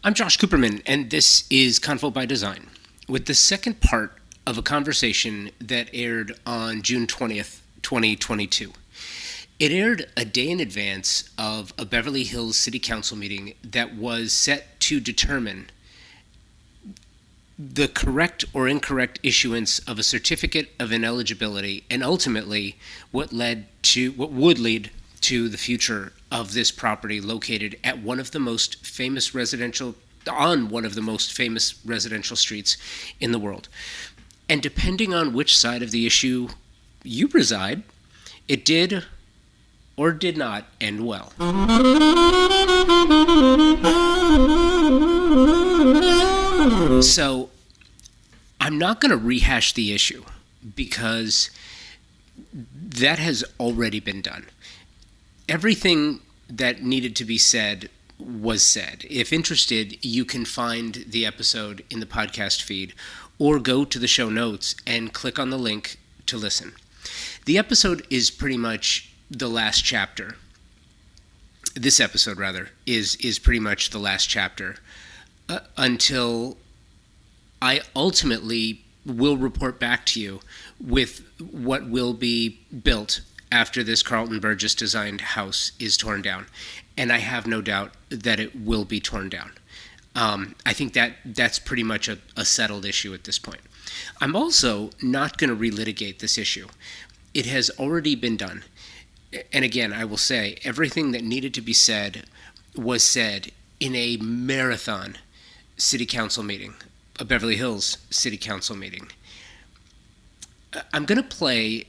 I'm Josh Cooperman, and this is Convo By Design, with the second part of a conversation that aired on June 20th, 2022. It aired a day in advance of a Beverly Hills City Council meeting that was set to determine the correct or incorrect issuance of a Certificate of Ineligibility, and ultimately what would lead to the future of this property located at on one of the most famous residential streets in the world. And depending on which side of the issue you reside, it did or did not end well. So I'm not going to rehash the issue because that has already been done. Everything that needed to be said was said. If interested, you can find the episode in the podcast feed or go to the show notes and click on the link to listen. The episode is pretty much the last chapter. This episode, rather, is pretty much the last chapter until I ultimately will report back to you with what will be built after this Carleton Burgess designed house is torn down. And I have no doubt that it will be torn down. I think that's pretty much a settled issue at this point. I'm also not going to relitigate this issue. It has already been done. And again, I will say, everything that needed to be said was said in a marathon city council meeting, a Beverly Hills City Council meeting. I'm going to play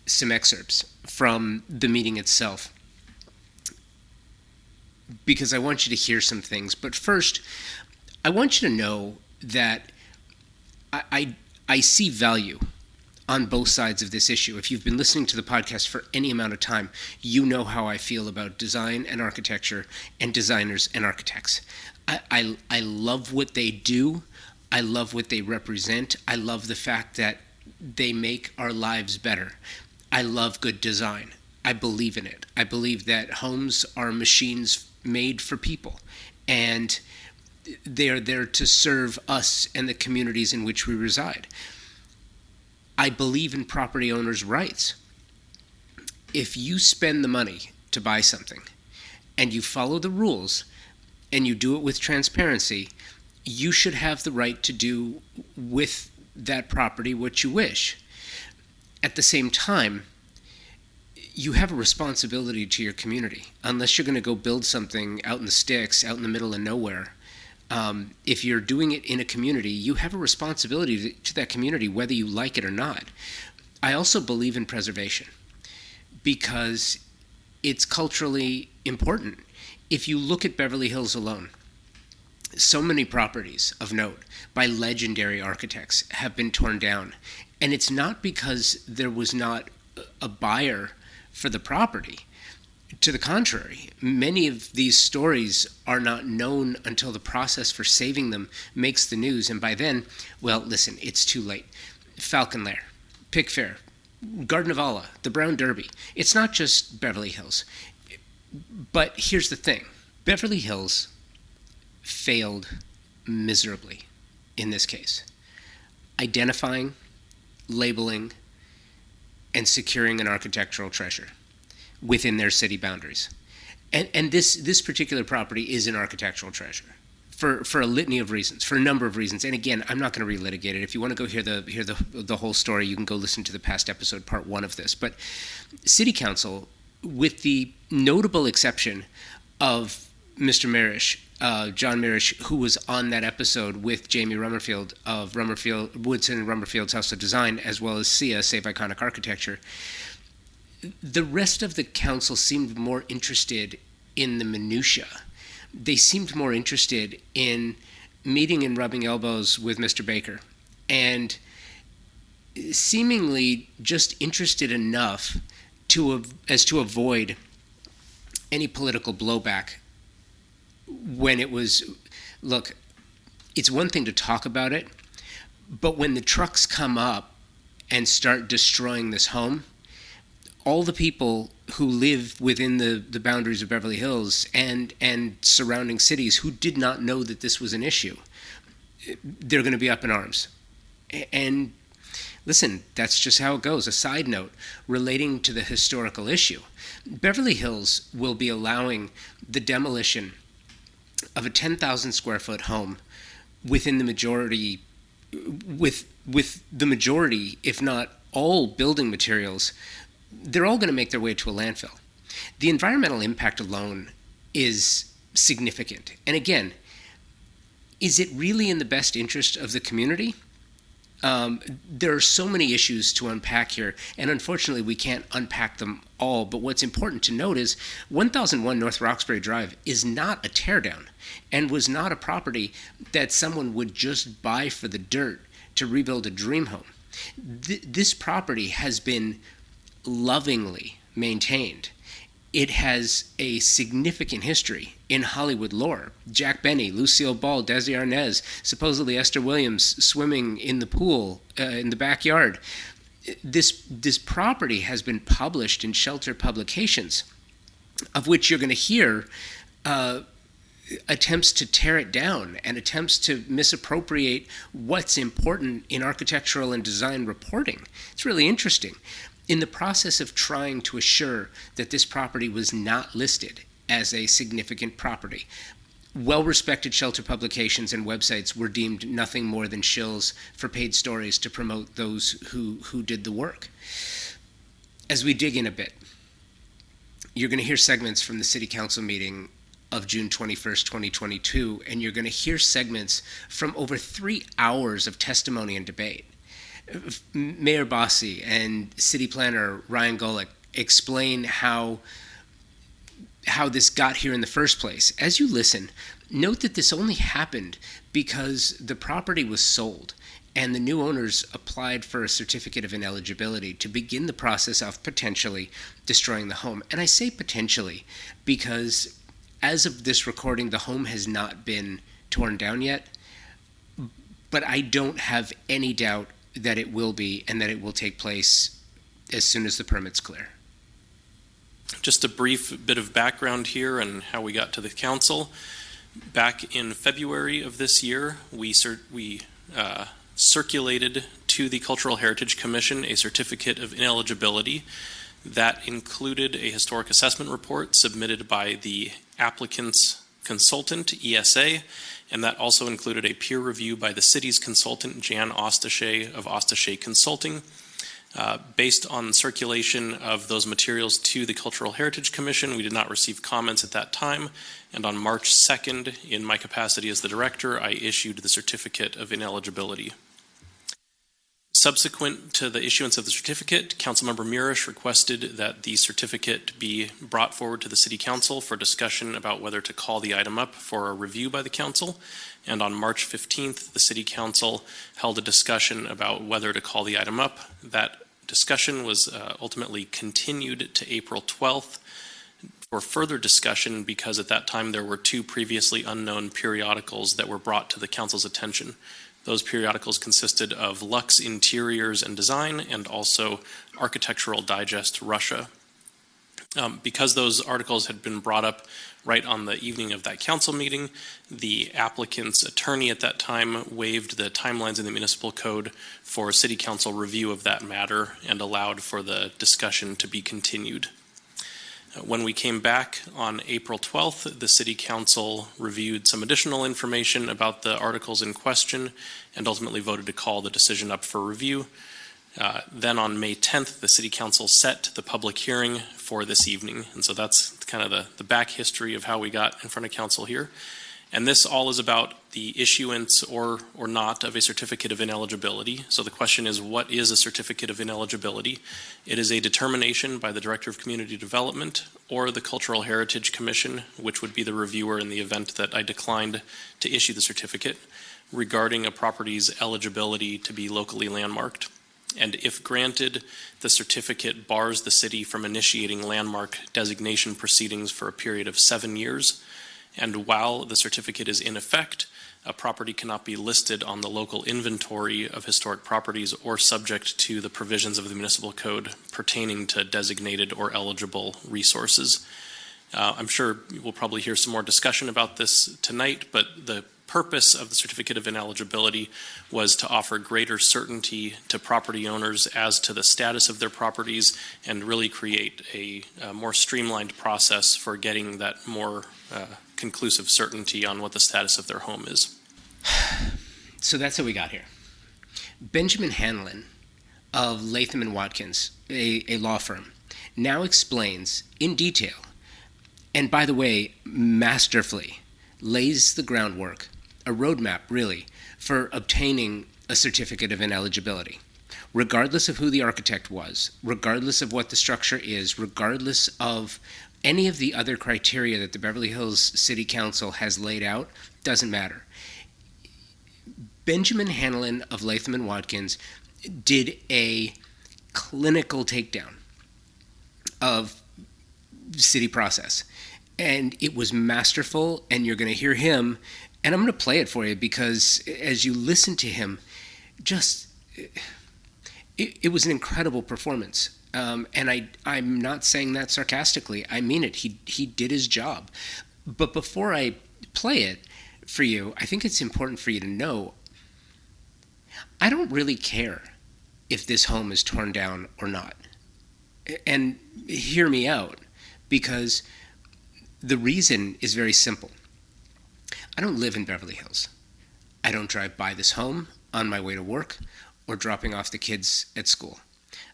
some excerpts from the meeting itself because I want you to hear some things. But first, I want you to know that I see value on both sides of this issue. If you've been listening to the podcast for any amount of time, you know how I feel about design and architecture and designers and architects. I love what they do. I love what they represent. I love the fact that they make our lives better. I love good design. I believe in it. I believe that homes are machines made for people, and they are there to serve us and the communities in which we reside. I believe in property owners' rights. If you spend the money to buy something and you follow the rules and you do it with transparency, you should have the right to do with that property what you wish. At the same time, you have a responsibility to your community. Unless you're going to go build something out in the sticks, out in the middle of nowhere, if you're doing it in a community, you have a responsibility to that community, whether you like it or not. I also believe in preservation because it's culturally important. If you look at Beverly Hills alone, so many properties of note by legendary architects have been torn down. And it's not because there was not a buyer for the property. To the contrary, many of these stories are not known until the process for saving them makes the news. And by then, well, listen, it's too late. Falcon Lair, Pickfair, Garden of Allah, the Brown Derby. It's not just Beverly Hills. But here's the thing. Beverly Hills failed miserably in this case. Identifying, labeling, and securing an architectural treasure within their city boundaries. And this particular property is an architectural treasure for a litany of reasons, for a number of reasons. And again, I'm not going to relitigate it. If you want to go hear the whole story, you can go listen to the past episode, part 1 of this. But City Council, with the notable exception of Mr. Marish, John Marish, who was on that episode with Jamie Rummerfield of Woodson and Rummerfield's House of Design, as well as SIA, Save Iconic Architecture, the rest of the council seemed more interested in the minutia. They seemed more interested in meeting and rubbing elbows with Mr. Baker, and seemingly just interested enough as to avoid any political blowback. When it was, look, it's one thing to talk about it, but when the trucks come up and start destroying this home, all the people who live within the boundaries of Beverly Hills and surrounding cities who did not know that this was an issue. They're going to be up in arms. And listen, that's just how it goes. A side note relating to the historical issue. Beverly Hills will be allowing the demolition of a 10,000 square foot home within the majority, with the majority, if not all building materials, they're all going to make their way to a landfill. The environmental impact alone is significant. And again, is it really in the best interest of the community? There are so many issues to unpack here, and unfortunately we can't unpack them all, but what's important to note is 1001 North Roxbury Drive is not a teardown and was not a property that someone would just buy for the dirt to rebuild a dream home. This property has been lovingly maintained. It has a significant history in Hollywood lore. Jack Benny, Lucille Ball, Desi Arnaz, supposedly Esther Williams swimming in the pool in the backyard. This property has been published in shelter publications, of which you're going to hear attempts to tear it down and attempts to misappropriate what's important in architectural and design reporting. It's really interesting. In the process of trying to assure that this property was not listed as a significant property, well-respected shelter publications and websites were deemed nothing more than shills for paid stories to promote those who did the work. As we dig in a bit, you're going to hear segments from the City Council meeting of June 21st, 2022, and you're going to hear segments from over 3 hours of testimony and debate. Mayor Bosse and City Planner Ryan Gohlich explain how this got here in the first place. As you listen, note that this only happened because the property was sold and the new owners applied for a certificate of ineligibility to begin the process of potentially destroying the home. And I say potentially because as of this recording, the home has not been torn down yet, but I don't have any doubt that it will be, and that it will take place as soon as the permit's clear. Just a brief bit of background here and how we got to the council. Back in February of this year, we circulated to the Cultural Heritage Commission a certificate of ineligibility that included a historic assessment report submitted by the applicant's consultant, ESA, and that also included a peer review by the city's consultant, Jan Ostache of Ostache Consulting. Based on circulation of those materials to the Cultural Heritage Commission, we did not receive comments at that time, and on March 2nd, in my capacity as the director, I issued the Certificate of Ineligibility. Subsequent to the issuance of the certificate, Councilmember Murish requested that the certificate be brought forward to the City Council for discussion about whether to call the item up for a review by the Council. And on March 15th, the City Council held a discussion about whether to call the item up. That discussion was ultimately continued to April 12th for further discussion because at that time there were 2 previously unknown periodicals that were brought to the Council's attention. Those periodicals consisted of Lux Interiors and Design and also Architectural Digest Russia. Because those articles had been brought up right on the evening of that council meeting, the applicant's attorney at that time waived the timelines in the municipal code for City Council review of that matter and allowed for the discussion to be continued. When we came back on April 12th, the City Council reviewed some additional information about the articles in question and ultimately voted to call the decision up for review. Then on May 10th, the City Council set the public hearing for this evening. And so that's kind of the back history of how we got in front of Council here. And this all is about the issuance or not of a certificate of ineligibility. So the question is, what is a certificate of ineligibility? It is a determination by the Director of Community Development or the Cultural Heritage Commission, which would be the reviewer in the event that I declined to issue the certificate, regarding a property's eligibility to be locally landmarked. And if granted, the certificate bars the city from initiating landmark designation proceedings for a period of 7 years. And while the certificate is in effect, a property cannot be listed on the local inventory of historic properties or subject to the provisions of the municipal code pertaining to designated or eligible resources. I'm sure we'll probably hear some more discussion about this tonight, but the purpose of the Certificate of Ineligibility was to offer greater certainty to property owners as to the status of their properties and really create a more streamlined process for getting that more conclusive certainty on what the status of their home is. So that's how we got here. Benjamin Hanlon of Latham and Watkins, a law firm, now explains in detail, and by the way, masterfully, lays the groundwork, a roadmap really, for obtaining a certificate of ineligibility, regardless of who the architect was, regardless of what the structure is, regardless of any of the other criteria that the Beverly Hills City Council has laid out, doesn't matter. Benjamin Hanlon of Latham and Watkins did a clinical takedown of city process. And it was masterful, and you're going to hear him, and I'm going to play it for you because as you listen to him, it was an incredible performance. And I'm not saying that sarcastically. I mean it. He did his job. But before I play it for you, I think it's important for you to know, I don't really care if this home is torn down or not. And hear me out, because the reason is very simple. I don't live in Beverly Hills. I don't drive by this home on my way to work or dropping off the kids at school.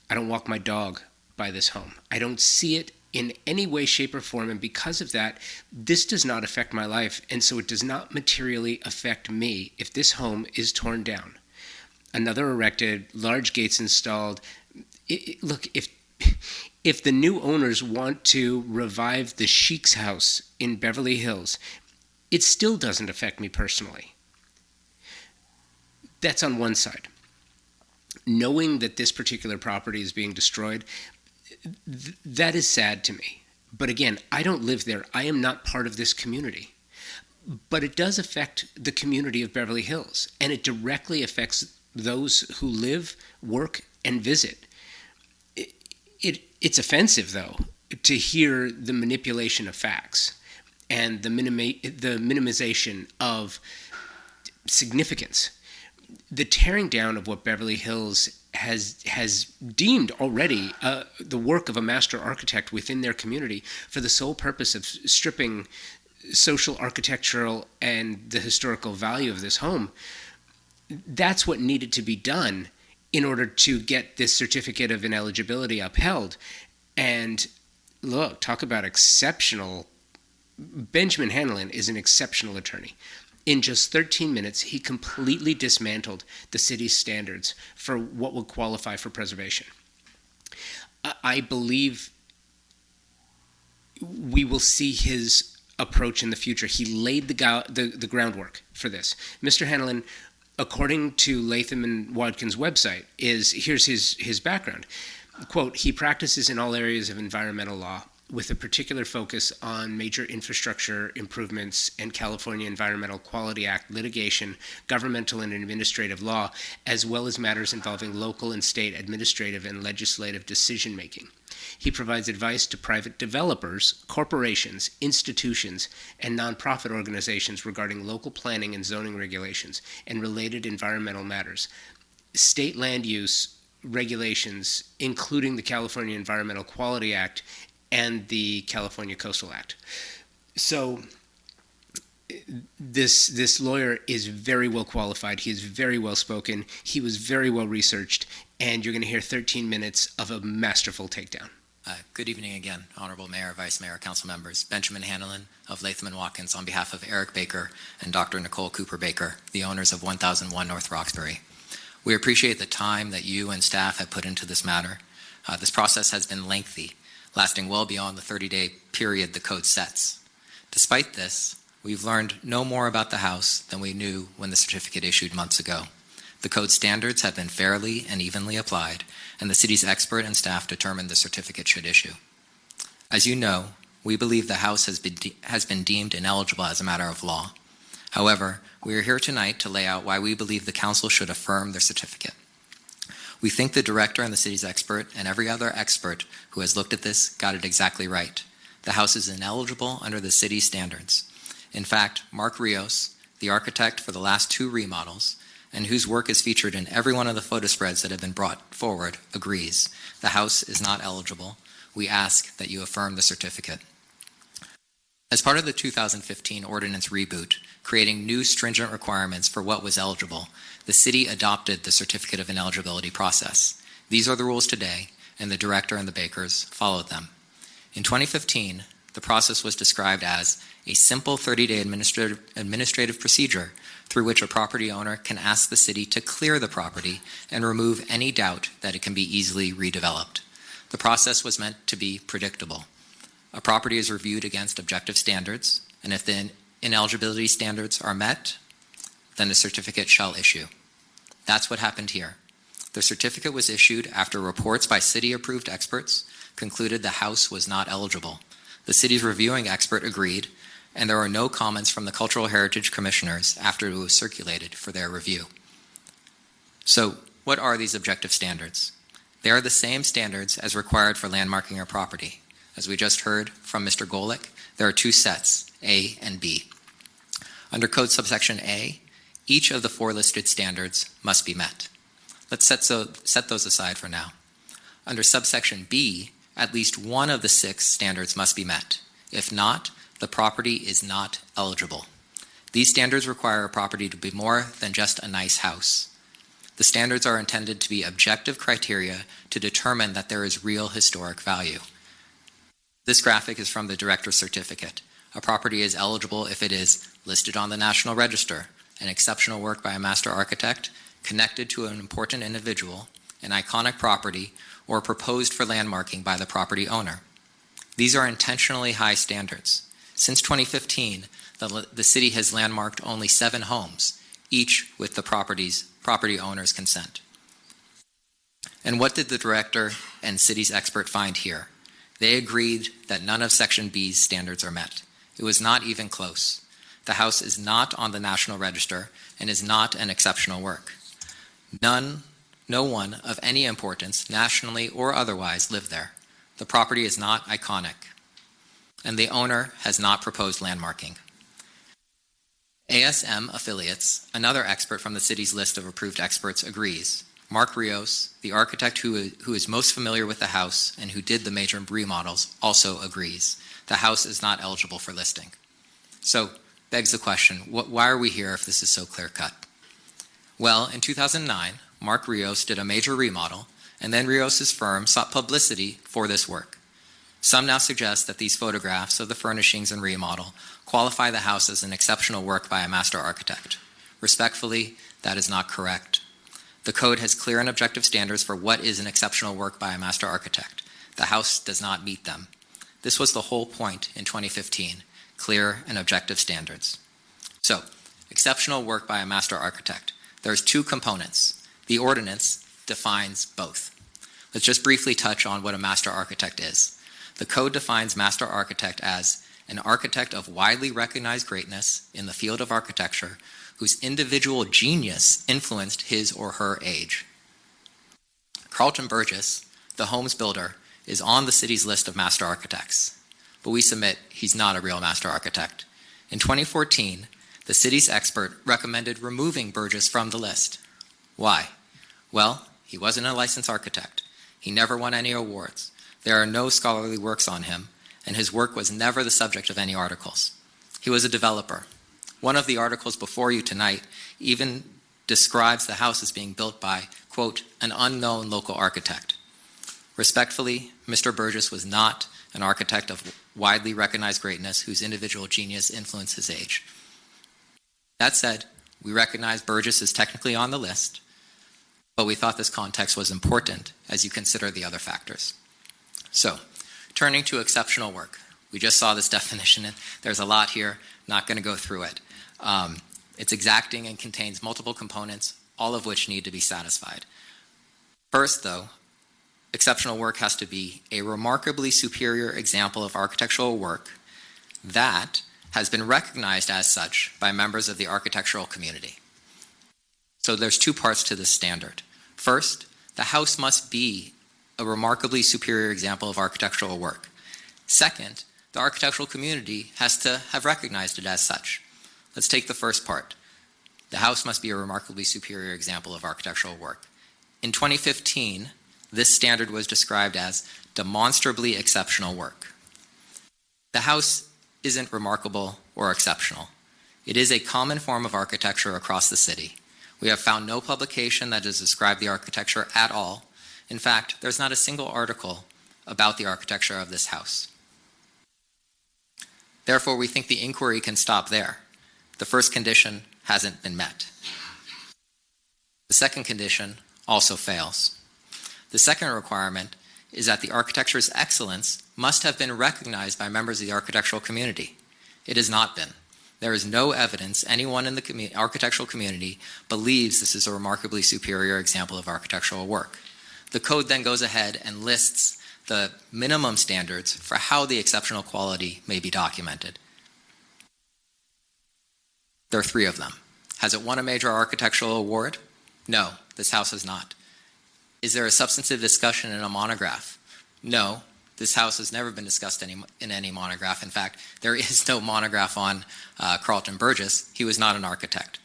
I don't walk my dog by this home. I don't see it in any way, shape, or form, and because of that, this does not affect my life, and so it does not materially affect me if this home is torn down. Another erected, large gates installed. Look, if the new owners want to revive the Sheik's house in Beverly Hills, it still doesn't affect me personally. That's on one side. Knowing that this particular property is being destroyed, that is sad to me. But again, I don't live there. I am not part of this community. But it does affect the community of Beverly Hills, and it directly affects those who live, work, and visit. It's offensive, though, to hear the manipulation of facts and the minimization of significance. The tearing down of what Beverly Hills has deemed already the work of a master architect within their community for the sole purpose of stripping social, architectural, and the historical value of this home, that's what needed to be done in order to get this certificate of ineligibility upheld. And look, talk about exceptional. Benjamin Hanlon is an exceptional attorney. In just 13 minutes, he completely dismantled the city's standards for what would qualify for preservation. I believe we will see his approach in the future. He laid the groundwork for this. Mr. Hanlon, according to Latham and Watkins' website, here's his background. Quote, he practices in all areas of environmental law with a particular focus on major infrastructure improvements and California Environmental Quality Act litigation, governmental and administrative law, as well as matters involving local and state administrative and legislative decision-making. He provides advice to private developers, corporations, institutions, and nonprofit organizations regarding local planning and zoning regulations and related environmental matters, state land use regulations, including the California Environmental Quality Act and the California Coastal Act. So this lawyer is very well qualified. He is very well spoken. He was very well researched, and you're going to hear 13 minutes of a masterful takedown. Good evening again, Honorable Mayor, Vice Mayor, Council members. Benjamin Hanlon of Latham and Watkins on behalf of Eric Baker and Dr. Nicole Cooper Baker, the owners of 1001 North Roxbury. We appreciate the time that you and staff have put into this matter. This process has been lengthy, lasting well beyond the 30-day period the code sets. Despite this, we've learned no more about the house than we knew when the certificate issued months ago. The code standards have been fairly and evenly applied, and the city's expert and staff determined the certificate should issue. As you know, We believe the house has been deemed ineligible as a matter of law. However, we are here tonight to lay out why we believe the council should affirm their certificate. We think the director and the city's expert and every other expert who has looked at this got it exactly right. The house is ineligible under the city's standards. In fact, Mark Rios, the architect for the last 2 remodels, and whose work is featured in every one of the photo spreads that have been brought forward, agrees the house is not eligible. We ask that you affirm the certificate. As part of the 2015 ordinance reboot, creating new stringent requirements for what was eligible, the city adopted the Certificate of Ineligibility process. These are the rules today, and the director and the Bakers followed them. In 2015, the process was described as a simple 30-day administrative procedure through which a property owner can ask the city to clear the property and remove any doubt that it can be easily redeveloped. The process was meant to be predictable. A property is reviewed against objective standards, and if the ineligibility standards are met, then the certificate shall issue. That's what happened here. The certificate was issued after reports by city-approved experts concluded the house was not eligible. The city's reviewing expert agreed, and there were no comments from the Cultural Heritage Commissioners after it was circulated for their review. So, what are these objective standards? They are the same standards as required for landmarking a property. As we just heard from Mr. Gohlich, there are 2 sets, A and B. Under Code subsection A, each of the 4 listed standards must be met. Let's set those aside for now. Under subsection B, at least one of the 6 standards must be met. If not, the property is not eligible. These standards require a property to be more than just a nice house. The standards are intended to be objective criteria to determine that there is real historic value. This graphic is from the Director's Certificate. A property is eligible if it is listed on the National Register, an exceptional work by a master architect, connected to an important individual, an iconic property, or proposed for landmarking by the property owner. These are intentionally high standards. Since 2015, the city has landmarked only 7 homes, each with the property owner's consent. And what did the director and city's expert find here? They agreed that none of Section B's standards are met. It was not even close. The house is not on the National Register and is not an exceptional work. No one of any importance, nationally or otherwise, lived there. The property is not iconic, and the owner has not proposed landmarking. ASM Affiliates, another expert from the city's list of approved experts, agrees. Mark Rios, the architect who is most familiar with the house and who did the major remodels, also agrees. The house is not eligible for listing. So, begs the question, why are we here if this is so clear-cut? Well, in 2009, Mark Rios did a major remodel, and then Rios' firm sought publicity for this work. Some now suggest that these photographs of the furnishings and remodel qualify the house as an exceptional work by a master architect. Respectfully, that is not correct. The code has clear and objective standards for what is an exceptional work by a master architect. The house does not meet them. This was the whole point in 2015, clear and objective standards. So, exceptional work by a master architect. There's 2 components. The ordinance defines both. Let's just briefly touch on what a master architect is. The code defines master architect as an architect of widely recognized greatness in the field of architecture whose individual genius influenced his or her age. Carleton Burgess, the homes builder, is on the city's list of master architects, but we submit he's not a real master architect. In 2014, the city's expert recommended removing Burgess from the list. Why? Well, he wasn't a licensed architect. He never won any awards. There are no scholarly works on him, and his work was never the subject of any articles. He was a developer. One of the articles before you tonight even describes the house as being built by, quote, an unknown local architect. Respectfully, Mr. Burgess was not an architect of widely recognized greatness whose individual genius influenced his age. That said, we recognize Burgess is technically on the list, but we thought this context was important as you consider the other factors. So, turning to exceptional work. We just saw this definition, and there's a lot here, not going to go through it. It's exacting and contains multiple components, all of which need to be satisfied. First, though, exceptional work has to be a remarkably superior example of architectural work that has been recognized as such by members of the architectural community. So there's two parts to this standard. First, the house must be a remarkably superior example of architectural work. Second, the architectural community has to have recognized it as such. Let's take the first part. The house must be a remarkably superior example of architectural work. In 2015, this standard was described as demonstrably exceptional work. The house isn't remarkable or exceptional. It is a common form of architecture across the city. We have found no publication that has described the architecture at all. In fact, there's not a single article about the architecture of this house. Therefore, we think the inquiry can stop there. The first condition hasn't been met. The second condition also fails. The second requirement is that the architecture's excellence must have been recognized by members of the architectural community. It has not been. There is no evidence anyone in the architectural community believes this is a remarkably superior example of architectural work. The code then goes ahead and lists the minimum standards for how the exceptional quality may be documented. There are 3 of them. Has it won a major architectural award? No, this house has not. Is there a substantive discussion in a monograph? No, this house has never been discussed in any monograph. In fact, there is no monograph on Carleton Burgess. He was not an architect.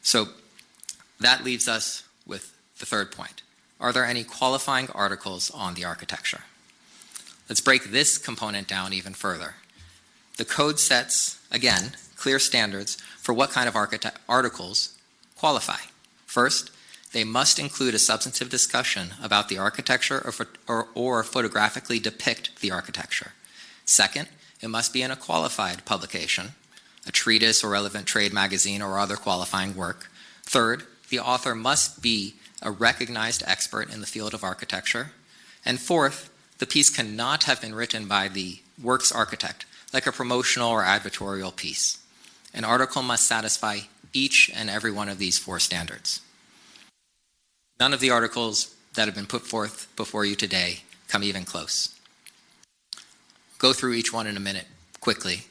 So that leaves us with the third point. Are there any qualifying articles on the architecture? Let's break this component down even further. The code sets, again, clear standards for what kind of articles qualify. First, they must include a substantive discussion about the architecture or photographically depict the architecture. Second, it must be in a qualified publication, a treatise or relevant trade magazine or other qualifying work. Third, the author must be a recognized expert in the field of architecture. And fourth, the piece cannot have been written by the work's architect, like a promotional or advertorial piece. An article must satisfy each and every one of these 4 standards. None of the articles that have been put forth before you today come even close. Go through each one in a minute quickly,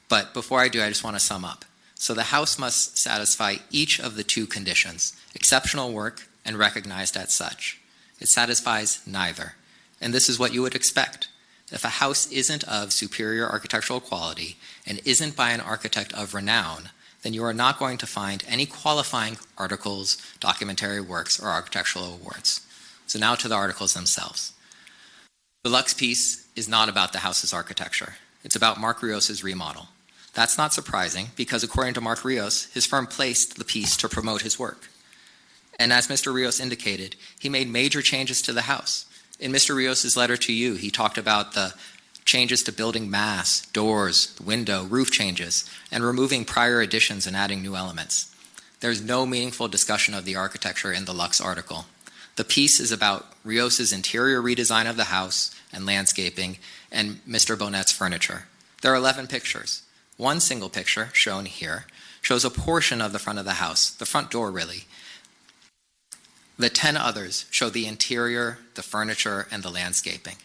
but before I do, I just want to sum up. So the house must satisfy each of the 2 conditions, exceptional work and recognized as such. It satisfies neither, and this is what you would expect. If a house isn't of superior architectural quality and isn't by an architect of renown, then you are not going to find any qualifying articles, documentary works, or architectural awards. So now to the articles themselves. The Lux piece is not about the house's architecture. It's about Mark Rios' remodel. That's not surprising because according to Mark Rios, his firm placed the piece to promote his work. And as Mr. Rios indicated, he made major changes to the house. In Mr. Rios' letter to you, he talked about the changes to building mass, doors, window, roof changes, and removing prior additions and adding new elements. There's no meaningful discussion of the architecture in the Lux article. The piece is about Rios' interior redesign of the house and landscaping and Mr. Bonnet's furniture. There are 11 pictures. One single picture, shown here, shows a portion of the front of the house, the front door really. The 10 others show the interior, the furniture, and the landscaping.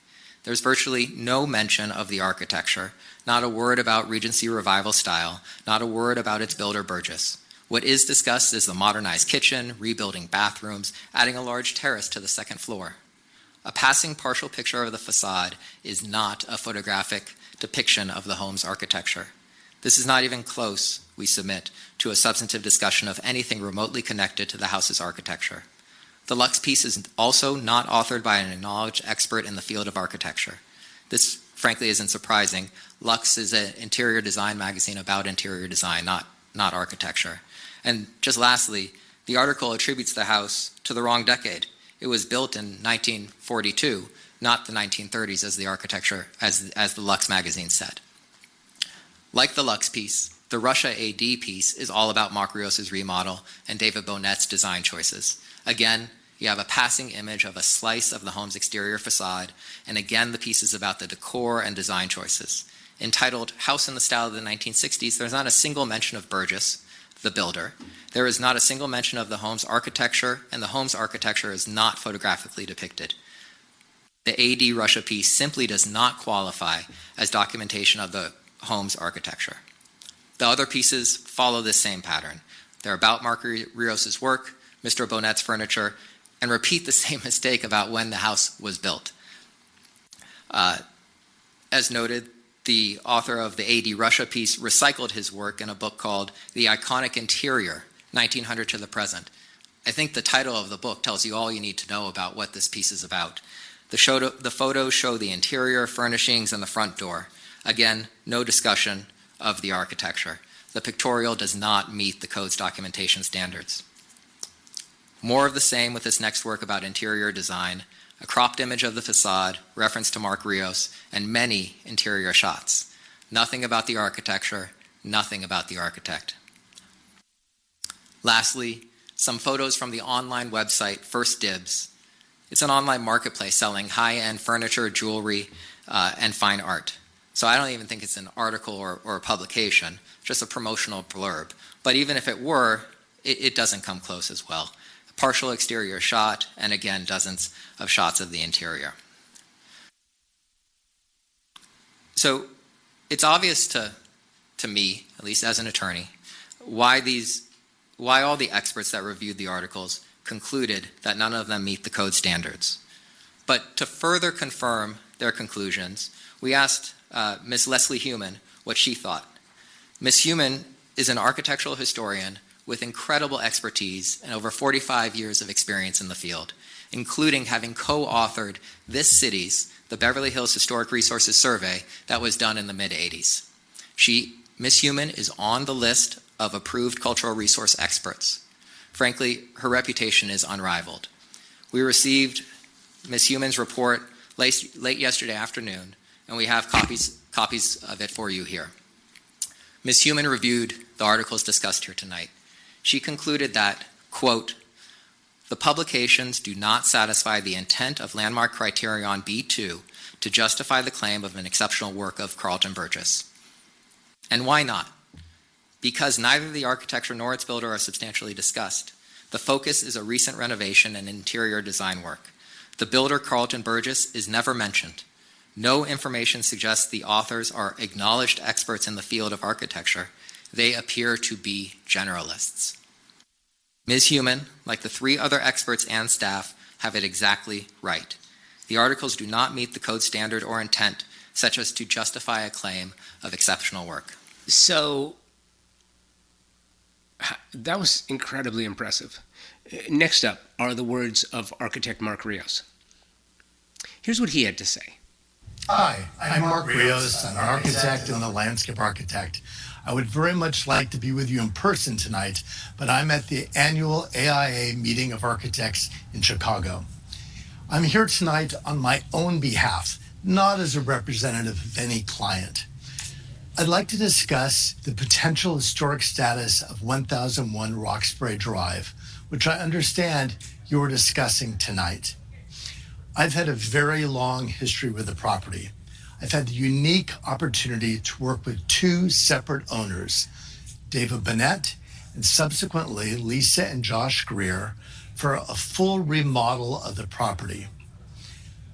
There's virtually no mention of the architecture, not a word about Regency Revival style, not a word about its builder Burgess. What is discussed is the modernized kitchen, rebuilding bathrooms, adding a large terrace to the 2nd floor. A passing partial picture of the facade is not a photographic depiction of the home's architecture. This is not even close, we submit, to a substantive discussion of anything remotely connected to the house's architecture. The Lux piece is also not authored by an acknowledged expert in the field of architecture. This, frankly, isn't surprising. Lux is an interior design magazine about interior design, not architecture. And just lastly, the article attributes the house to the wrong decade. It was built in 1942, not the 1930s as the architecture, as the Lux magazine said. Like the Lux piece, the Russia AD piece is all about Mark Rios' remodel and David Bonnet's design choices. Again, you have a passing image of a slice of the home's exterior facade, and again the piece is about the decor and design choices. Entitled House in the Style of the 1960s, there's not a single mention of Burgess, the builder. There is not a single mention of the home's architecture, and the home's architecture is not photographically depicted. The AD Russia piece simply does not qualify as documentation of the home's architecture. The other pieces follow this same pattern. They're about Mark Rios' work, Mr. Bonnet's furniture, and repeat the same mistake about when the house was built. As noted, the author of the AD Russia piece recycled his work in a book called The Iconic Interior, 1900 to the Present. I think the title of the book tells you all you need to know about what this piece is about. The photos show the interior, furnishings, and the front door. Again, no discussion of the architecture. The pictorial does not meet the code's documentation standards. More of the same with this next work about interior design, a cropped image of the facade, reference to Mark Rios, and many interior shots. Nothing about the architecture, nothing about the architect. Lastly, some photos from the online website First Dibs. It's an online marketplace selling high-end furniture, jewelry, and fine art. So I don't even think it's an article or a publication, just a promotional blurb. But even if it were, it doesn't come close as well. A partial exterior shot, and again, dozens of shots of the interior. So it's obvious to me, at least as an attorney, why all the experts that reviewed the articles concluded that none of them meet the code standards. But to further confirm their conclusions, we asked Ms. Leslie Heumann what she thought. Ms. Heumann is an architectural historian with incredible expertise and over 45 years of experience in the field, including having co-authored this city's, the Beverly Hills Historic Resources Survey that was done in the mid-'80s. Ms. Heumann is on the list of approved cultural resource experts. Frankly, her reputation is unrivaled. We received Ms. Heumann's report late yesterday afternoon, and we have copies of it for you here. Ms. Heumann reviewed the articles discussed here tonight. She concluded that, quote, the publications do not satisfy the intent of landmark criterion B2 to justify the claim of an exceptional work of Carleton Burgess. And why not? Because neither the architecture nor its builder are substantially discussed. The focus is a recent renovation and interior design work. The builder, Carleton Burgess, is never mentioned. No information suggests the authors are acknowledged experts in the field of architecture. They appear to be generalists. Ms. Heumann, like the three other experts and staff, have it exactly right. The articles do not meet the code standard or intent, such as to justify a claim of exceptional work. So that was incredibly impressive. Next up are the words of architect Mark Rios. Here's what he had to say. Hi, I'm Mark Rios, an architect and a landscape architect. I would very much like to be with you in person tonight, but I'm at the annual AIA meeting of architects in Chicago. I'm here tonight on my own behalf, not as a representative of any client. I'd like to discuss the potential historic status of 1001 Roxbury Drive, which I understand you are discussing tonight. I've had a very long history with the property. I've had the unique opportunity to work with two separate owners, David Bonnet and subsequently Lisa and Josh Greer, for a full remodel of the property.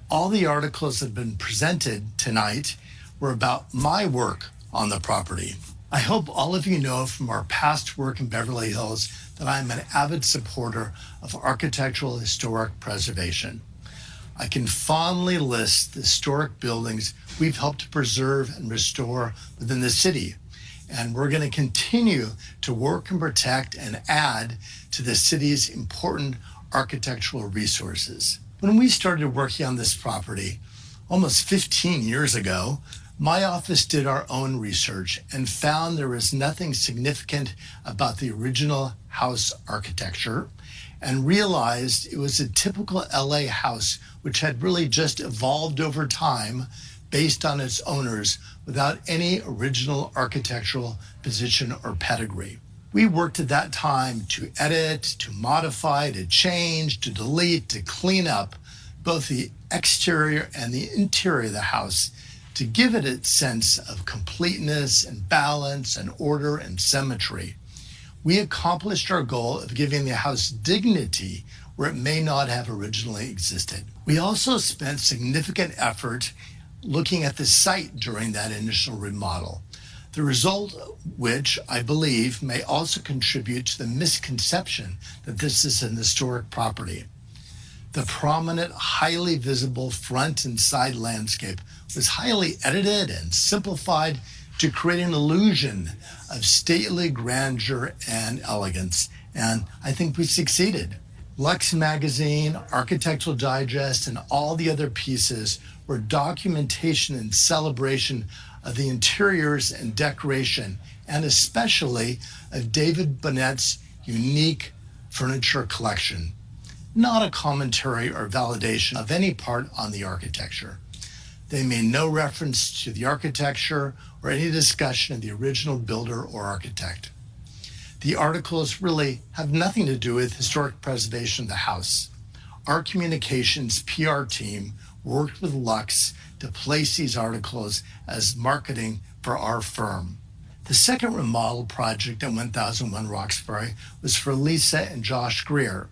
All the articles that have been presented tonight were about my work on the property. I hope all of you know from our past work in Beverly Hills that I'm an avid supporter of architectural historic preservation. I can fondly list the historic buildings we've helped to preserve and restore within the city. And we're going to continue to work and protect and add to the city's important architectural resources. When we started working on this property almost 15 years ago, my office did our own research and found there was nothing significant about the original house architecture and realized it was a typical LA house which had really just evolved over time based on its owners without any original architectural position or pedigree. We worked at that time to edit, to modify, to change, to delete, to clean up both the exterior and the interior of the house to give it its sense of completeness and balance and order and symmetry. We accomplished our goal of giving the house dignity where it may not have originally existed. We also spent significant effort looking at the site during that initial remodel, the result of which I believe may also contribute to the misconception that this is an historic property. The prominent, highly visible front and side landscape was highly edited and simplified to create an illusion of stately grandeur and elegance, and I think we succeeded. Lux Magazine, Architectural Digest, and all the other pieces were documentation and celebration of the interiors and decoration, and especially of David Bonnett's unique furniture collection, not a commentary or validation of any part on the architecture. They made no reference to the architecture or any discussion of the original builder or architect. The articles really have nothing to do with historic preservation of the house. Our communications PR team worked with Lux to place these articles as marketing for our firm. The second remodel project at 1001 Roxbury was for Lisa and Josh Greer.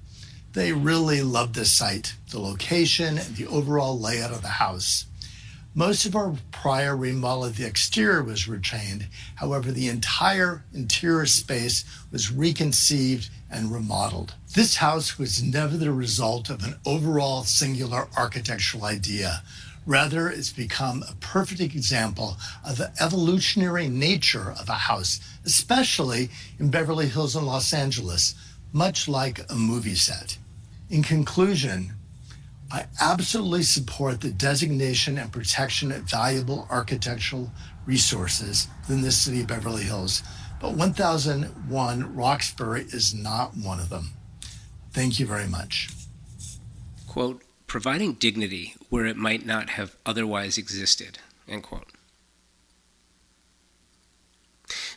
They really loved the site, the location, and the overall layout of the house. Most of our prior remodel of the exterior was retained. However, the entire interior space was reconceived and remodeled. This house was never the result of an overall singular architectural idea. Rather, it's become a perfect example of the evolutionary nature of a house, especially in Beverly Hills and Los Angeles, much like a movie set. In conclusion, I absolutely support the designation and protection of valuable architectural resources within the city of Beverly Hills, but 1001 Roxbury is not one of them. Thank you very much. Quote, providing dignity where it might not have otherwise existed, end quote.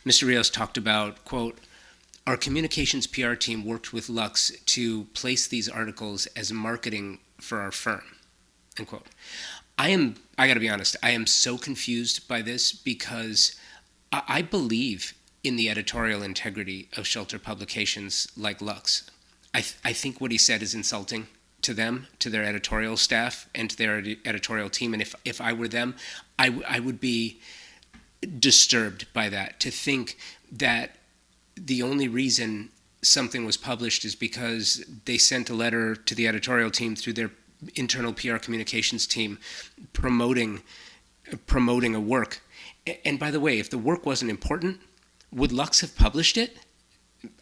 Mr. Rios talked about, quote, our communications PR team worked with Lux to place these articles as marketing for our firm, end quote. I gotta be honest, I am so confused by this because I believe in the editorial integrity of shelter publications like Lux. I think what he said is insulting to them, to their editorial staff, and to their editorial team. And if I were them, I would be disturbed by that, to think that the only reason something was published is because they sent a letter to the editorial team through their internal PR communications team promoting a work. And by the way, if the work wasn't important, would Lux have published it?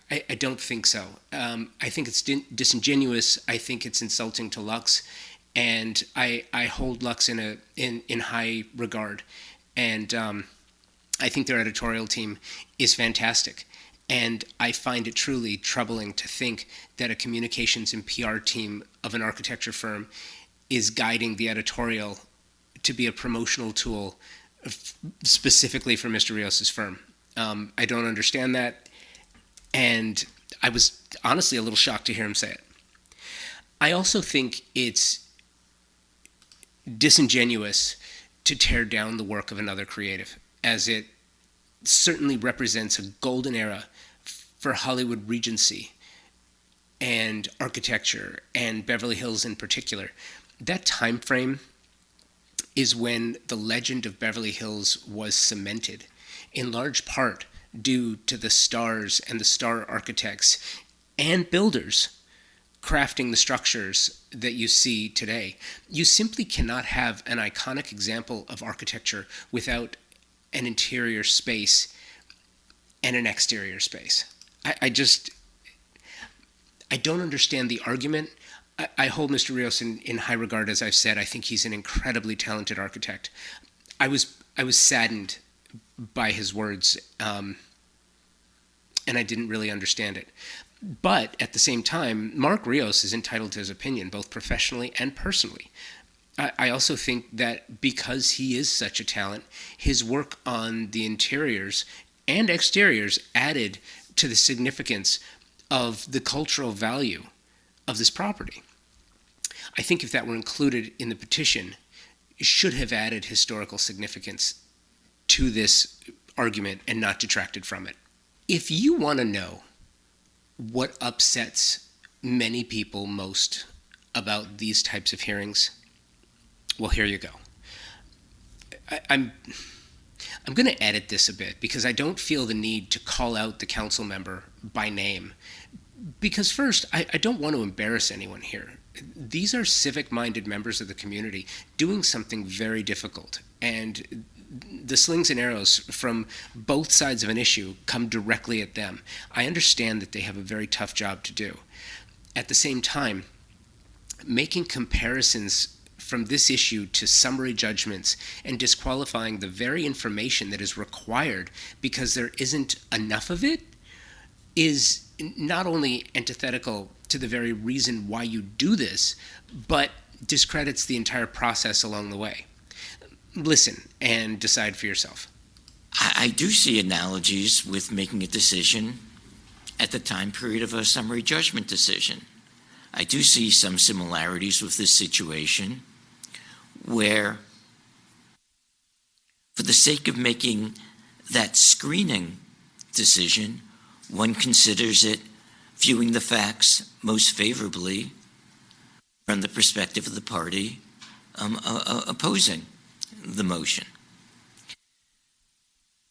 I don't think so. I think it's disingenuous. I think it's insulting to Lux, and I hold Lux in high regard. And I think their editorial team is fantastic. And I find it truly troubling to think that a communications and PR team of an architecture firm is guiding the editorial to be a promotional tool specifically for Mr. Rios's firm. I don't understand that, and I was honestly a little shocked to hear him say it. I also think it's disingenuous to tear down the work of another creative, as it certainly represents a golden era for Hollywood Regency and architecture, and Beverly Hills in particular. That time frame is when the legend of Beverly Hills was cemented, in large part due to the stars and the star architects and builders crafting the structures that you see today. You simply cannot have an iconic example of architecture without an interior space and an exterior space. I don't understand the argument. I hold Mr. Rios in high regard, as I've said. I think he's an incredibly talented architect. I was saddened by his words, and I didn't really understand it. But at the same time, Mark Rios is entitled to his opinion, both professionally and personally. I also think that because he is such a talent, his work on the interiors and exteriors added to the significance of the cultural value of this property. I think if that were included in the petition, it should have added historical significance to this argument and not detracted from it. If you want to know what upsets many people most about these types of hearings? Well, here you go. I'm going to edit this a bit because I don't feel the need to call out the council member by name. Because first, I don't want to embarrass anyone here. These are civic-minded members of the community doing something very difficult. And the slings and arrows from both sides of an issue come directly at them. I understand that they have a very tough job to do. At the same time, making comparisons from this issue to summary judgments and disqualifying the very information that is required because there isn't enough of it is not only antithetical to the very reason why you do this, but discredits the entire process along the way. Listen and decide for yourself. I do see analogies with making a decision at the time period of a summary judgment decision. I do see some similarities with this situation where, for the sake of making that screening decision, one considers it viewing the facts most favorably from the perspective of the party opposing the motion.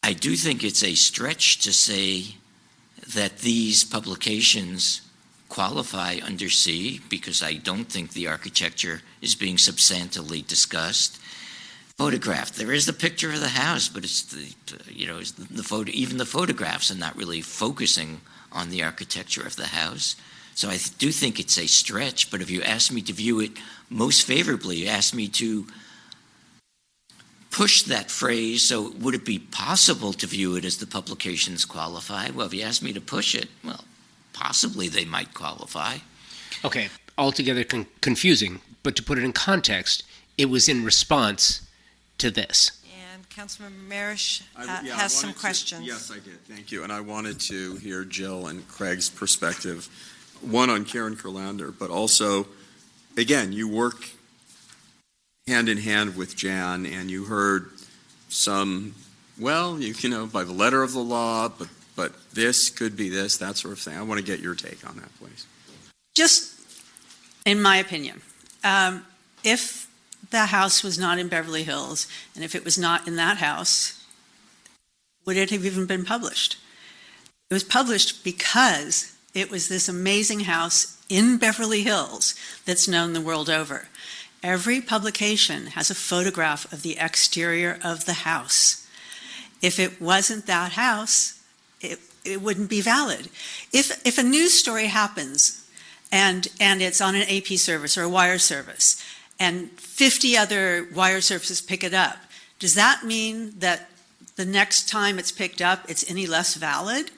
I do think it's a stretch to say that these publications qualify under C, because I don't think the architecture is being substantively discussed. Photograph. There is the picture of the house, but it's the photo. Even the photographs are not really focusing on the architecture of the house. So I do think it's a stretch. But if you ask me to view it most favorably, you ask me to push that phrase. So would it be possible to view it as the publications qualify? Well, if you ask me to push it, well, possibly they might qualify. Okay, altogether confusing, but to put it in context, it was in response to this. And Councilmember Marish has some questions. Yes, I did. Thank you. And I wanted to hear Jill and Craig's perspective, one on Karen Kurlander, but also, again, you work hand in hand with Jan, and you heard some, well, you know, by the letter of the law, but this could be this, that sort of thing. I want to get your take on that, please. Just in my opinion, if the house was not in Beverly Hills, and if it was not in that house, would it have even been published? It was published because it was this amazing house in Beverly Hills that's known the world over. Every publication has a photograph of the exterior of the house. If it wasn't that house, it wouldn't be valid. If a news story happens and it's on an AP service or a wire service and 50 other wire services pick it up, does that mean that the next time it's picked up it's any less valid?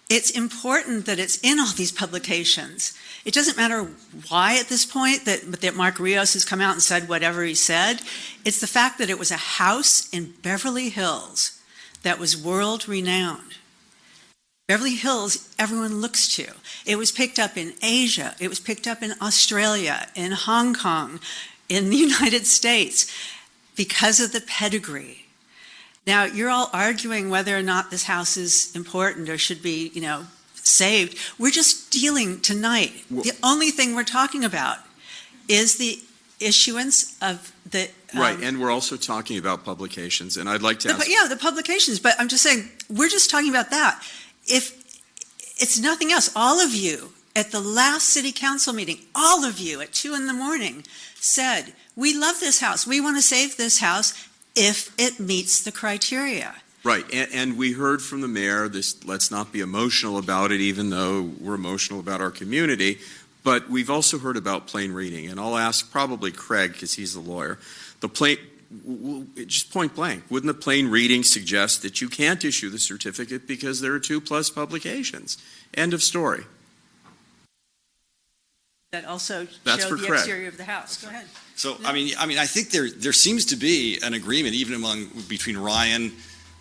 It's important that it's in all these publications. It doesn't matter why at this point that Mark Rios has come out and said whatever he said. It's the fact that it was a house in Beverly Hills that was world renowned. Beverly Hills, everyone looks to. It was picked up in Asia. It was picked up in Australia, in Hong Kong, in the United States, because of the pedigree. Now, you're all arguing whether or not this house is important or should be, saved. We're just dealing tonight. The only thing we're talking about is the issuance of the... Right, and we're also talking about publications, and I'd like to ask... the publications, but I'm just saying, we're just talking about that. If it's nothing else, all of you at the last city council meeting, all of you at 2 a.m. said, we love this house. We want to save this house if it meets the criteria. Right, and we heard from the mayor, let's not be emotional about it, even though we're emotional about our community, but we've also heard about plain reading, and I'll ask probably Craig, because he's the lawyer, just point blank, wouldn't the plain reading suggest that you can't issue the certificate because there are 2+ publications? End of story. That also That's show for the Craig. exterior of the house. Go ahead. So, I mean, I think there seems to be an agreement, even between Ryan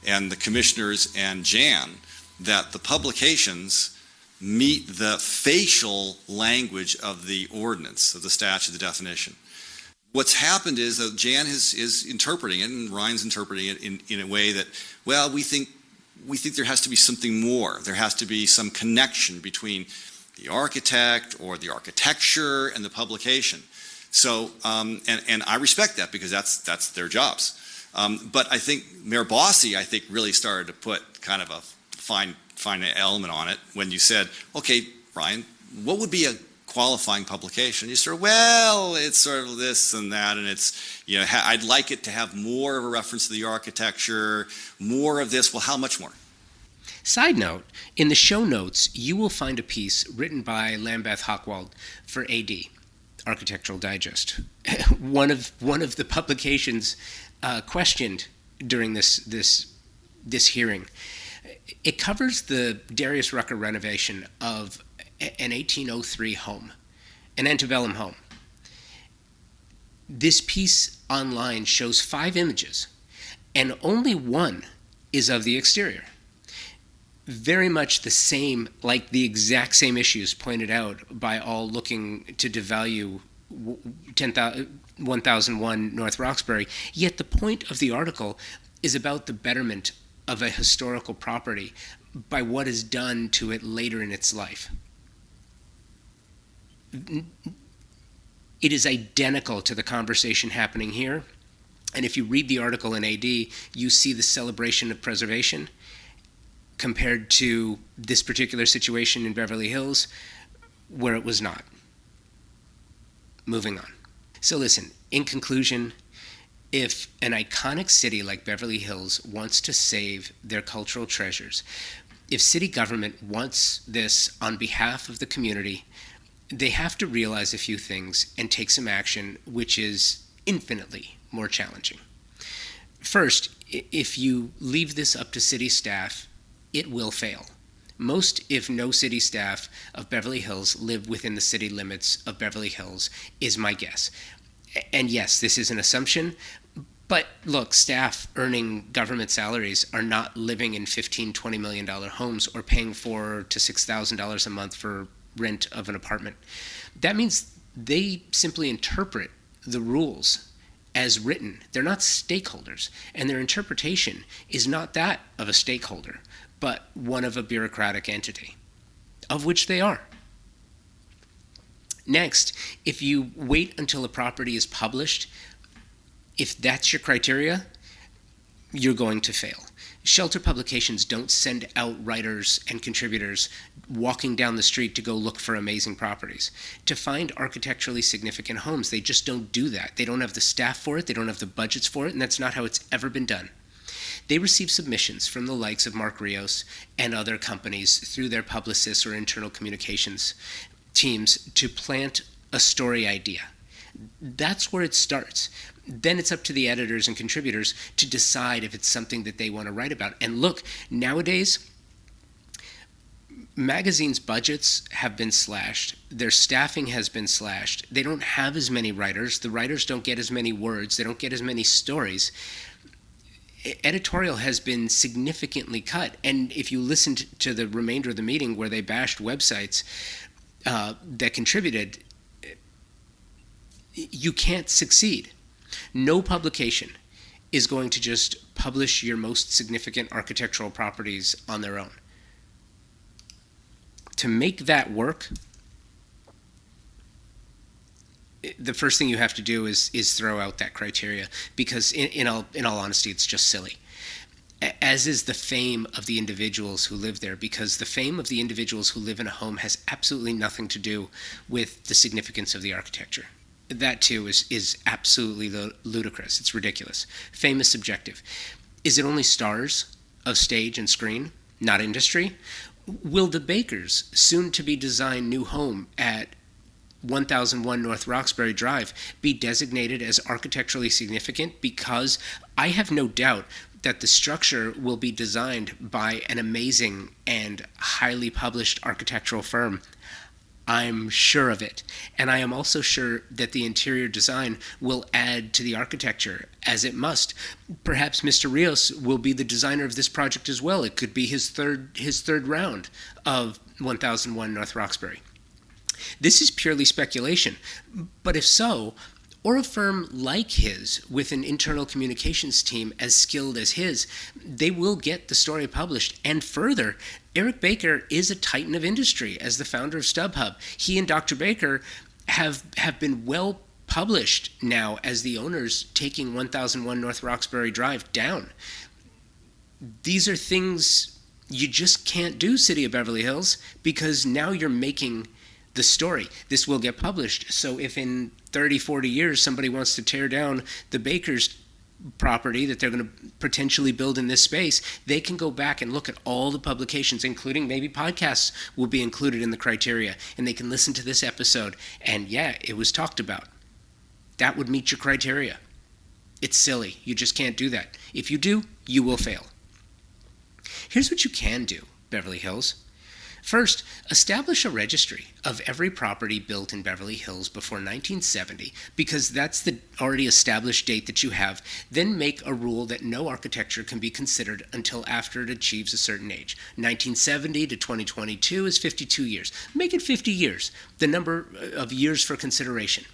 and the commissioners and Jan, that the publications meet the facial language of the ordinance, of the statute, the definition. What's happened is that Jan is interpreting it, and Ryan's interpreting it in a way that, well, we think there has to be something more. There has to be some connection between the architect or the architecture and the publication. So, and I respect that because that's their jobs. But I think Mayor Bosse, really started to put kind of a fine element on it when you said, okay, Ryan, what would be a qualifying publication? You sort of, well, it's sort of this and that, and it's, I'd like it to have more of a reference to the architecture, more of this. Well, how much more? Side note, in the show notes, you will find a piece written by Lambeth Hockwald for AD, Architectural Digest. one of the publications questioned during this hearing. It covers the Darius Rucker renovation of an 1803 home, an antebellum home. This piece online shows 5 images, and only one is of the exterior. Very much the same, like the exact same issues pointed out by all looking to devalue 1001 North Roxbury, yet the point of the article is about the betterment of a historical property by what is done to it later in its life. It is identical to the conversation happening here, and if you read the article in AD, you see the celebration of preservation compared to this particular situation in Beverly Hills, where it was not. Moving on. So listen, in conclusion, if an iconic city like Beverly Hills wants to save their cultural treasures, if city government wants this on behalf of the community, they have to realize a few things and take some action, which is infinitely more challenging. First, if you leave this up to city staff, it will fail. Most, if no city staff of Beverly Hills live within the city limits of Beverly Hills, is my guess. And yes, this is an assumption, but look, staff earning government salaries are not living in $15, $20 million homes or paying $4,000 to $6,000 a month for rent of an apartment. That means they simply interpret the rules as written. They're not stakeholders, and their interpretation is not that of a stakeholder, but one of a bureaucratic entity, of which they are. Next, if you wait until a property is published, if that's your criteria, you're going to fail. Shelter publications don't send out writers and contributors walking down the street to go look for amazing properties, to find architecturally significant homes. They just don't do that. They don't have the staff for it, they don't have the budgets for it, and that's not how it's ever been done. They receive submissions from the likes of Mark Rios and other companies through their publicists or internal communications teams to plant a story idea. That's where it starts. Then it's up to the editors and contributors to decide if it's something that they want to write about. And look, nowadays, magazines' budgets have been slashed. Their staffing has been slashed. They don't have as many writers. The writers don't get as many words. They don't get as many stories. Editorial has been significantly cut. And if you listened to the remainder of the meeting where they bashed websites that contributed, you can't succeed. No publication is going to just publish your most significant architectural properties on their own. To make that work, the first thing you have to do is throw out that criteria, because in all honesty, it's just silly. As is the fame of the individuals who live there, because the fame of the individuals who live in a home has absolutely nothing to do with the significance of the architecture. That too is absolutely ludicrous. It's ridiculous. Fame is subjective. Is it only stars of stage and screen, not industry? Will the Bakers' soon-to-be designed new home at 1001 North Roxbury Drive be designated as architecturally significant? Because I have no doubt that the structure will be designed by an amazing and highly published architectural firm. I'm sure of it. And I am also sure that the interior design will add to the architecture, as it must. Perhaps Mr. Rios will be the designer of this project as well. It could be his third round of 1001 North Roxbury. This is purely speculation, but if so, or a firm like his with an internal communications team as skilled as his, they will get the story published. And further, Eric Baker is a titan of industry as the founder of StubHub. He and Dr. Baker have been well published now as the owners taking 1001 North Roxbury Drive down. These are things you just can't do, City of Beverly Hills, because now you're making the story. This will get published. So if in 30, 40 years somebody wants to tear down the Baker's property that they're going to potentially build in this space, they can go back and look at all the publications, including maybe podcasts will be included in the criteria, and they can listen to this episode. And yeah, it was talked about. That would meet your criteria. It's silly. You just can't do that. If you do, you will fail. Here's what you can do, Beverly Hills. First, establish a registry of every property built in Beverly Hills before 1970, because that's the already established date that you have. Then make a rule that no architecture can be considered until after it achieves a certain age. 1970 to 2022 is 52 years. Make it 50 years, the number of years for consideration.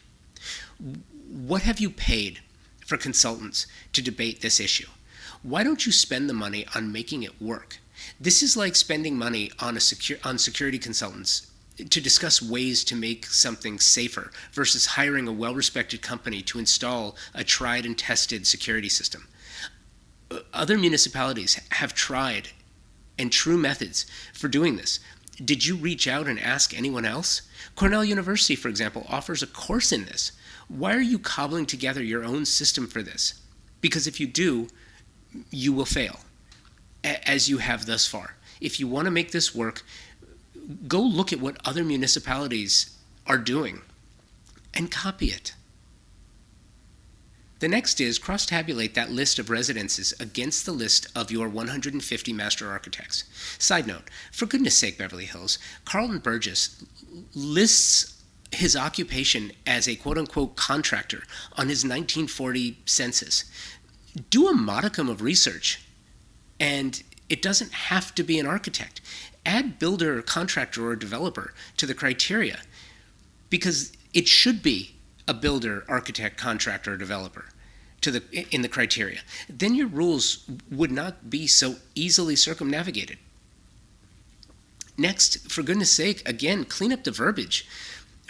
What have you paid for consultants to debate this issue? Why don't you spend the money on making it work? This is like spending money on security consultants to discuss ways to make something safer versus hiring a well-respected company to install a tried and tested security system. Other municipalities have tried and true methods for doing this. Did you reach out and ask anyone else? Cornell University, for example, offers a course in this. Why are you cobbling together your own system for this? Because if you do, you will fail, as you have thus far. If you want to make this work, go look at what other municipalities are doing and copy it. The next is cross-tabulate that list of residences against the list of your 150 master architects. Side note, for goodness sake, Beverly Hills, Carleton Burgess lists his occupation as a quote-unquote contractor on his 1940 census. Do a modicum of research, and it doesn't have to be an architect. Add builder, contractor, or developer to the criteria, because it should be a builder, architect, contractor, or developer in the criteria. Then your rules would not be so easily circumnavigated. Next, for goodness sake, again, clean up the verbiage.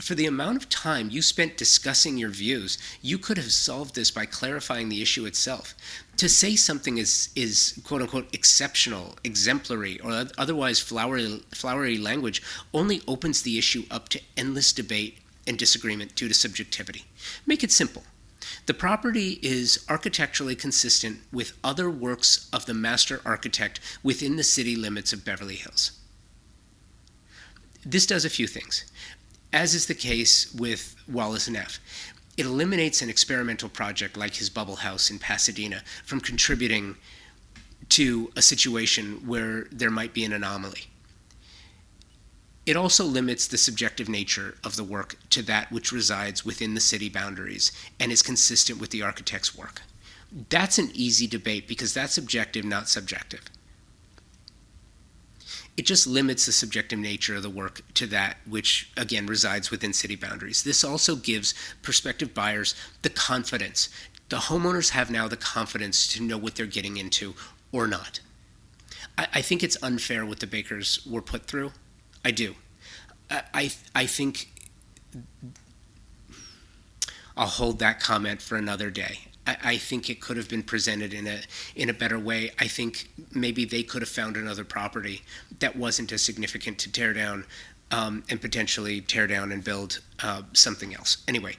For the amount of time you spent discussing your views, you could have solved this by clarifying the issue itself. To say something is quote-unquote exceptional, exemplary, or otherwise flowery language only opens the issue up to endless debate and disagreement due to subjectivity. Make it simple. The property is architecturally consistent with other works of the master architect within the city limits of Beverly Hills. This does a few things. As is the case with Wallace and F., it eliminates an experimental project like his bubble house in Pasadena from contributing to a situation where there might be an anomaly. It also limits the subjective nature of the work to that which resides within the city boundaries and is consistent with the architect's work. That's an easy debate because that's objective, not subjective. It just limits the subjective nature of the work to that which, again, resides within city boundaries. This also gives prospective buyers the confidence. The homeowners have now the confidence to know what they're getting into or not. I think it's unfair what the Bakers were put through. I do. I think I'll hold that comment for another day. I think it could have been presented in a better way. I think maybe they could have found another property that wasn't as significant to tear down and potentially tear down and build something else. Anyway,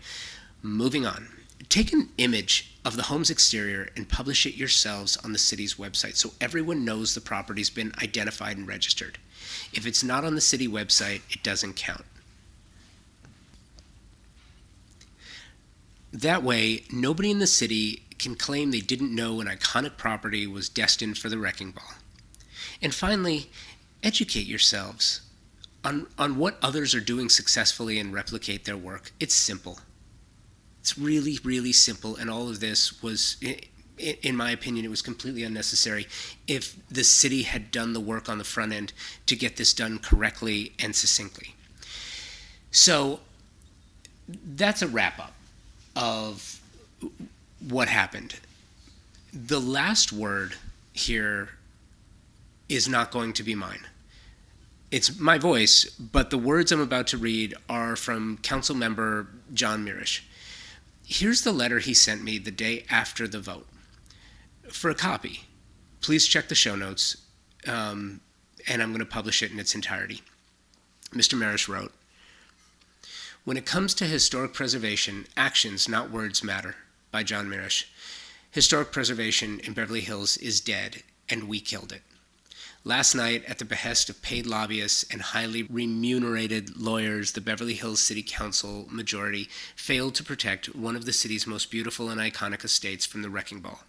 moving on. Take an image of the home's exterior and publish it yourselves on the city's website so everyone knows the property's been identified and registered. If it's not on the city website, it doesn't count. That way, nobody in the city can claim they didn't know an iconic property was destined for the wrecking ball. And finally, educate yourselves on what others are doing successfully and replicate their work. It's simple. It's really, really simple, and all of this was, in my opinion, it was completely unnecessary if the city had done the work on the front end to get this done correctly and succinctly. So that's a wrap-up. of what happened. The last word here is not going to be mine. It's my voice, but the words I'm about to read are from Council Member John Mirisch. Here's the letter he sent me the day after the vote. For a copy, please check the show notes, and I'm going to publish it in its entirety. Mr. Mirisch wrote, "When it comes to historic preservation, actions, not words, matter," by John Mirisch. Historic preservation in Beverly Hills is dead, and we killed it. Last night, at the behest of paid lobbyists and highly remunerated lawyers, the Beverly Hills City Council majority failed to protect one of the city's most beautiful and iconic estates from the wrecking ball.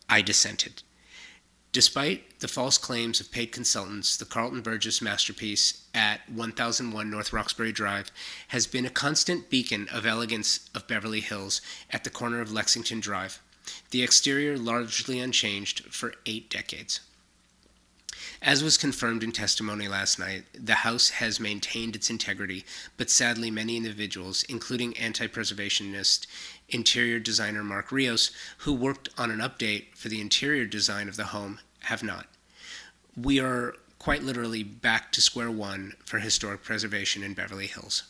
I dissented. Despite the false claims of paid consultants, the Carleton Burgess masterpiece at 1001 North Roxbury Drive has been a constant beacon of elegance of Beverly Hills at the corner of Lexington Drive, the exterior largely unchanged for 8 decades. As was confirmed in testimony last night, the house has maintained its integrity, but sadly many individuals, including anti-preservationist interior designer Mark Rios, who worked on an update for the interior design of the home, have not. We are quite literally back to square one for historic preservation in Beverly Hills.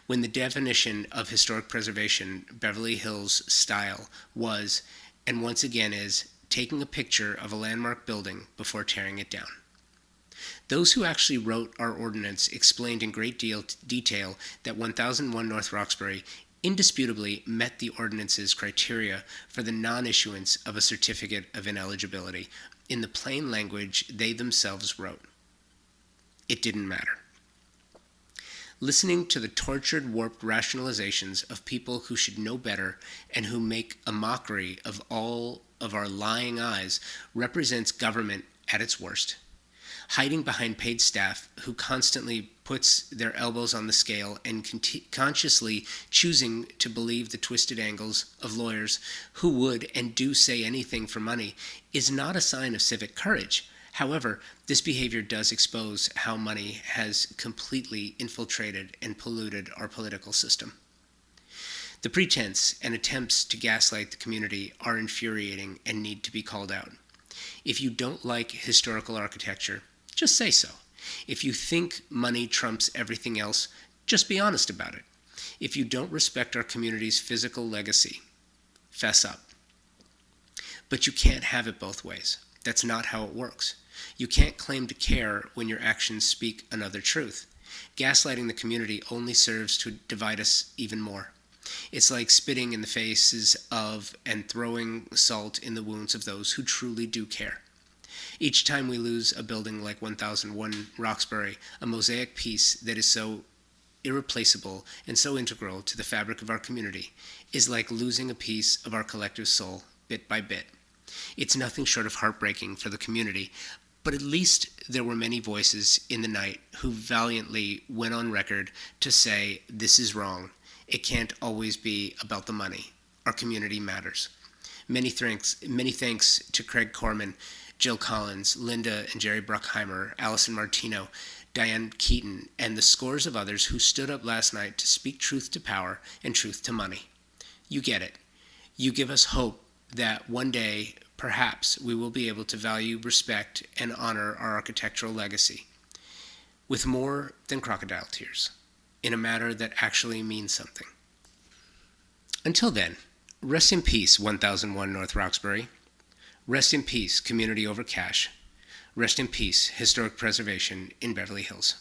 When the definition of historic preservation, Beverly Hills style, was, and once again is, taking a picture of a landmark building before tearing it down. Those who actually wrote our ordinance explained in great detail that 1001 North Roxbury indisputably met the ordinance's criteria for the non-issuance of a certificate of ineligibility in the plain language they themselves wrote. It didn't matter. Listening to the tortured, warped rationalizations of people who should know better and who make a mockery of all of our lying eyes represents government at its worst. Hiding behind paid staff who constantly puts their elbows on the scale and consciously choosing to believe the twisted angles of lawyers who would and do say anything for money is not a sign of civic courage. However, this behavior does expose how money has completely infiltrated and polluted our political system. The pretense and attempts to gaslight the community are infuriating and need to be called out. If you don't like historical architecture, just say so. If you think money trumps everything else, just be honest about it. If you don't respect our community's physical legacy, fess up. But you can't have it both ways. That's not how it works. You can't claim to care when your actions speak another truth. Gaslighting the community only serves to divide us even more. It's like spitting in the faces of and throwing salt in the wounds of those who truly do care. Each time we lose a building like 1001 Roxbury, a mosaic piece that is so irreplaceable and so integral to the fabric of our community, is like losing a piece of our collective soul bit by bit. It's nothing short of heartbreaking for the community, but at least there were many voices in the night who valiantly went on record to say, this is wrong. It can't always be about the money. Our community matters. Many thanks to Craig Corman, Jill Collins, Linda and Jerry Bruckheimer, Allison Martino, Diane Keaton, and the scores of others who stood up last night to speak truth to power and truth to money. You get it. You give us hope that one day, perhaps, we will be able to value, respect, and honor our architectural legacy with more than crocodile tears, in a matter that actually means something. Until then, rest in peace, 1001 North Roxbury. Rest in peace, community over cash. Rest in peace, historic preservation in Beverly Hills.